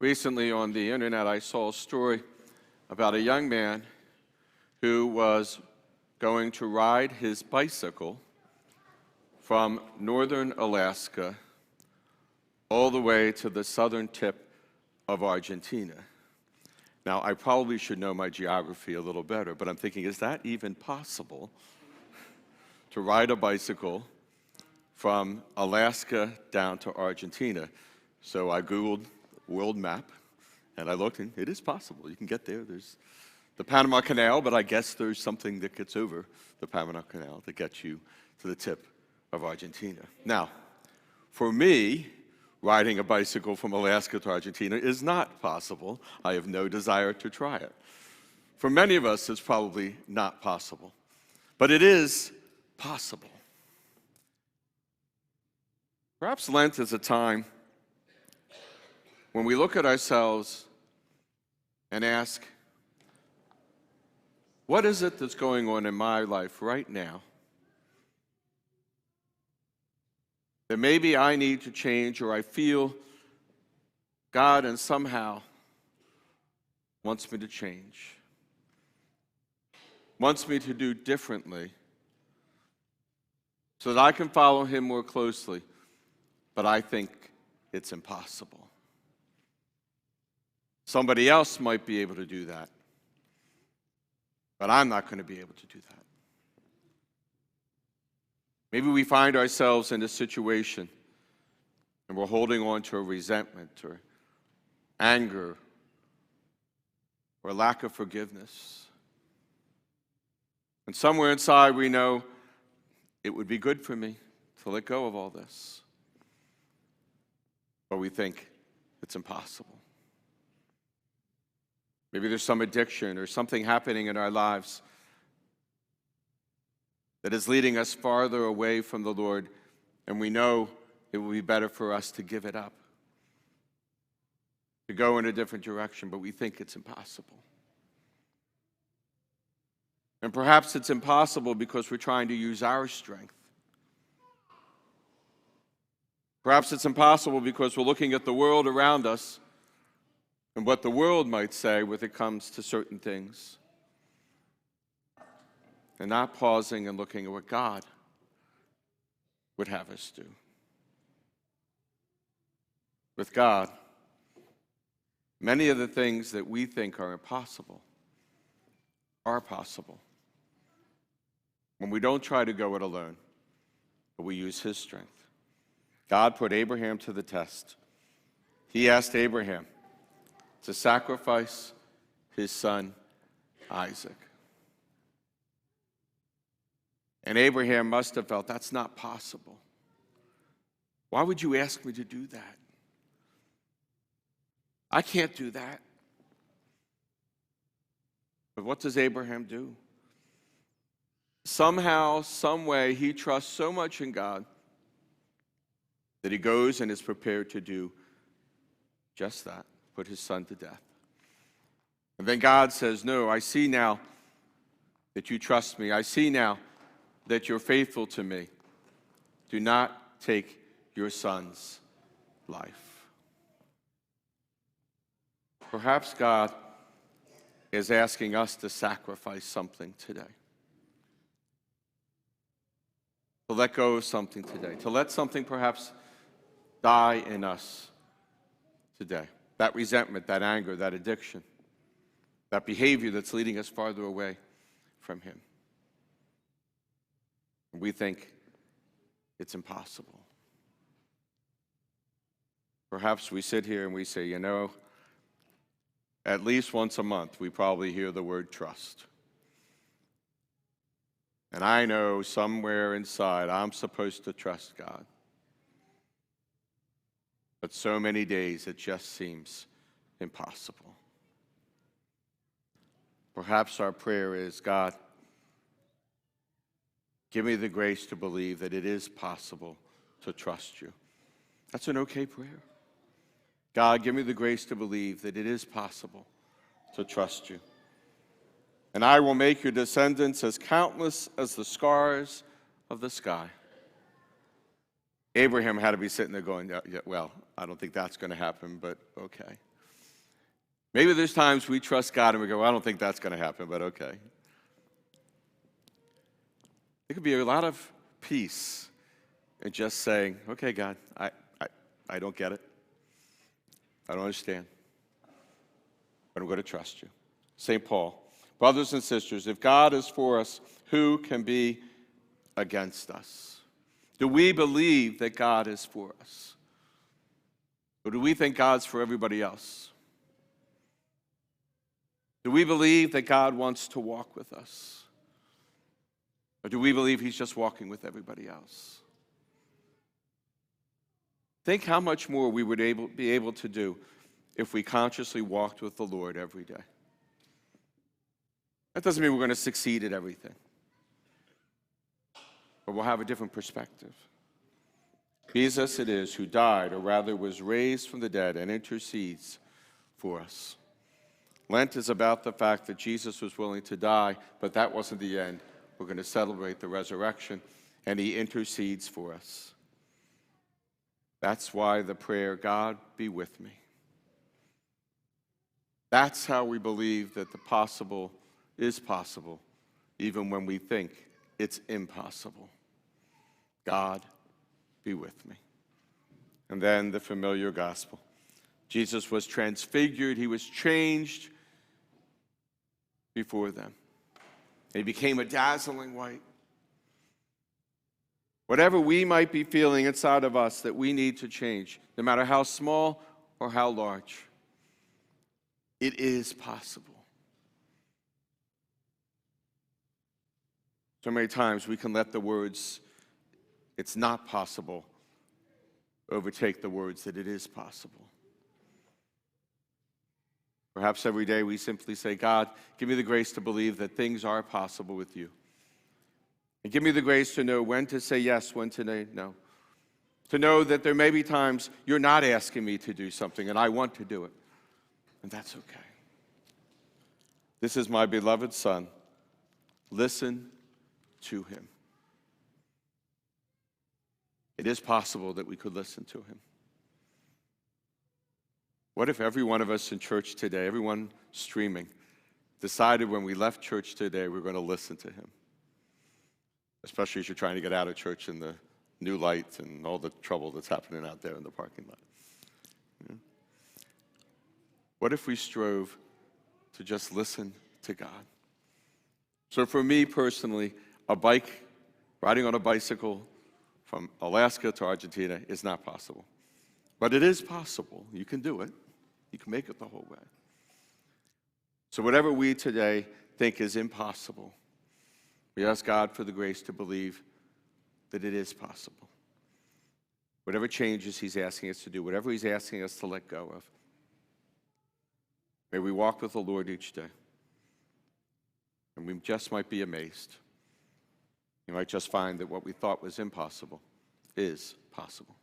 Recently on the internet, I saw a story about a young man who was going to ride his bicycle from northern Alaska all the way to the southern tip of Argentina. Now, I probably should know my geography a little better, but I'm thinking, is that even possible to ride a bicycle from Alaska down to Argentina? So I Googled world map, and I looked, and it is possible. You can get there. There's the Panama Canal, but I guess there's something that gets over the Panama Canal that gets you to the tip of Argentina. Now, for me, riding a bicycle from Alaska to Argentina is not possible. I have no desire to try it. For many of us, it's probably not possible. But it is possible. Perhaps Lent is a time when we look at ourselves and ask, what is it that's going on in my life right now that maybe I need to change, or I feel God and somehow wants me to change, wants me to do differently so that I can follow him more closely, but I think it's impossible. Somebody else might be able to do that, but I'm not going to be able to do that. Maybe we find ourselves in a situation and we're holding on to a resentment or anger or lack of forgiveness. And somewhere inside we know it would be good for me to let go of all this. But we think it's impossible. Maybe there's some addiction or something happening in our lives that is leading us farther away from the Lord, and we know it will be better for us to give it up, to go in a different direction, but we think it's impossible. And perhaps it's impossible because we're trying to use our strength. Perhaps it's impossible because we're looking at the world around us and what the world might say when it comes to certain things, and not pausing and looking at what God would have us do. With God, many of the things that we think are impossible are possible when we don't try to go it alone, but we use his strength. God put Abraham to the test. He asked Abraham to sacrifice his son Isaac. And Abraham must have felt, that's not possible. Why would you ask me to do that? I can't do that. But what does Abraham do? Somehow, some way, he trusts so much in God that he goes and is prepared to do just that, put his son to death. And then God says, no, I see now that you trust me. I see now that you're faithful to me. Do not take your son's life. Perhaps God is asking us to sacrifice something today. To let go of something today. To let something perhaps die in us today. That resentment, that anger, that addiction, that behavior that's leading us farther away from him. We think it's impossible. Perhaps we sit here and we say, you know, at least once a month we probably hear the word trust. And I know somewhere inside I'm supposed to trust God. But so many days it just seems impossible. Perhaps our prayer is, God, give me the grace to believe that it is possible to trust you. That's an okay prayer. God, give me the grace to believe that it is possible to trust you. And I will make your descendants as countless as the stars of the sky. Abraham had to be sitting there going, yeah, well, I don't think that's going to happen, but okay. Maybe there's times we trust God and we go, well, I don't think that's going to happen, but okay. There could be a lot of peace in just saying, okay, God, I don't get it. I don't understand. But I'm going to trust you. St. Paul, brothers and sisters, if God is for us, who can be against us? Do we believe that God is for us? Or do we think God's for everybody else? Do we believe that God wants to walk with us? Or do we believe he's just walking with everybody else? Think how much more we would be able to do if we consciously walked with the Lord every day. That doesn't mean we're going to succeed at everything, but we'll have a different perspective. Jesus it is who died, or rather was raised from the dead, and intercedes for us. Lent is about the fact that Jesus was willing to die, but that wasn't the end. We're going to celebrate the resurrection, and he intercedes for us. That's why the prayer, God be with me. That's how we believe that the possible is possible, even when we think it's impossible. God be with me. And then the familiar gospel. Jesus was transfigured. He was changed before them. He became a dazzling white. Whatever we might be feeling inside of us that we need to change, no matter how small or how large, it is possible. So many times we can let the words, it's not possible, overtake the words that it is possible. Perhaps every day we simply say, God, give me the grace to believe that things are possible with you. And give me the grace to know when to say yes, when to say no. To know that there may be times you're not asking me to do something and I want to do it. And that's okay. This is my beloved Son. Listen to him. It is possible that we could listen to him. What if every one of us in church today, everyone streaming, decided when we left church today we're going to listen to him? Especially as you're trying to get out of church in the new lights and all the trouble that's happening out there in the parking lot. Yeah. What if we strove to just listen to God? So for me personally, riding on a bicycle from Alaska to Argentina is not possible. But it is possible. You can do it. You can make it the whole way. So whatever we today think is impossible, we ask God for the grace to believe that it is possible. Whatever changes he's asking us to do, whatever he's asking us to let go of, may we walk with the Lord each day. And we just might be amazed. You might just find that what we thought was impossible is possible.